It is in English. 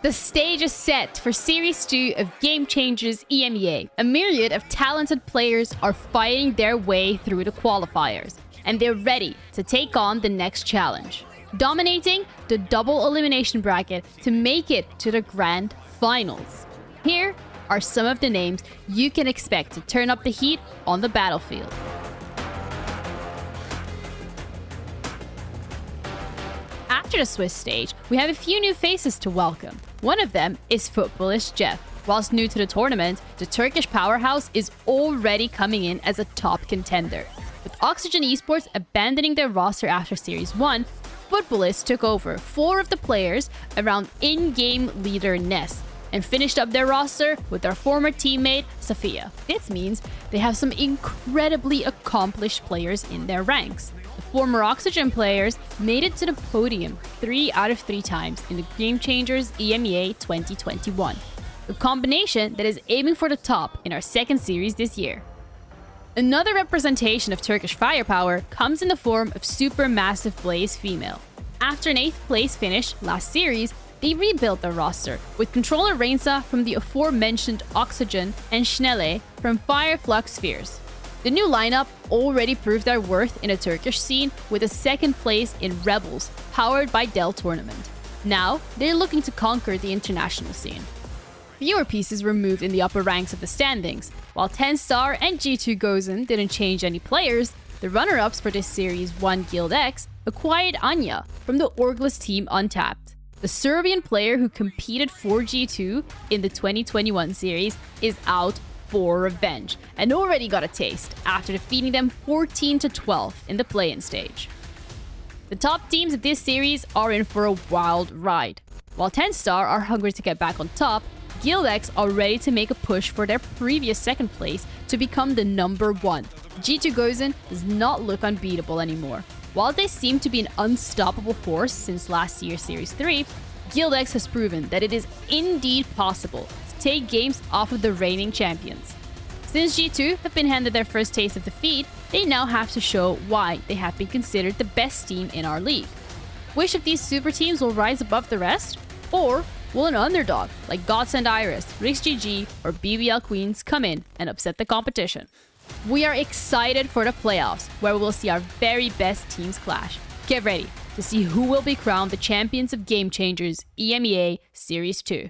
The stage is set for Series 2 of Game Changers EMEA. A myriad of talented players are fighting their way through the qualifiers, and they're ready to take on the next challenge, dominating the double elimination bracket to make it to the grand finals. Here are some of the names you can expect to turn up the heat on the battlefield. After the Swiss stage, we have a few new faces to welcome. One of them is Futbolist Jeff. Whilst new to the tournament, the Turkish powerhouse is already coming in as a top contender. With Oxygen Esports abandoning their roster after Series 1, Futbolist took over 4 of the players around in-game leader NESS and finished up their roster with their former teammate SEPHIA. This means they have some incredibly accomplished players in their ranks. The former Oxygen players made it to the podium 3 out of 3 times in the Game Changers EMEA 2021, a combination that is aiming for the top in our second series this year. Another representation of Turkish firepower comes in the form of Supermassive Blaze Female. After an 8th place finish last series, they rebuilt their roster with controller RAINSSA from the aforementioned Oxygen and Schnelle from Fireflux Spheres. The new lineup already proved their worth in a Turkish scene with a 2nd place in Rebels, powered by Dell Tournament. Now, they're looking to conquer the international scene. Fewer pieces were moved in the upper ranks of the standings. While 10-star and G2 GOZEN didn't change any players, the runner-ups for this Series 1 GUILDX acquired Anya from the Orgless team Untapped. The Serbian player who competed for G2 in the 2021 series is out for revenge and already got a taste after defeating them 14-12 in the play-in stage. The top teams of this series are in for a wild ride. While 10-star are hungry to get back on top, GUILDX are ready to make a push for their previous 2nd place to become the number 1. G2 GOZEN does not look unbeatable anymore. While they seem to be an unstoppable force since last year's Series 3, GUILDX has proven that it is indeed possible to take games off of the reigning champions. Since G2 have been handed their first taste of defeat, they now have to show why they have been considered the best team in our league. Which of these super teams will rise above the rest? Or will an underdog like Godsend Iris, RixGG, or BBL Queens come in and upset the competition? We are excited for the playoffs, where we will see our very best teams clash. Get ready to see who will be crowned the champions of Game Changers EMEA Series 2.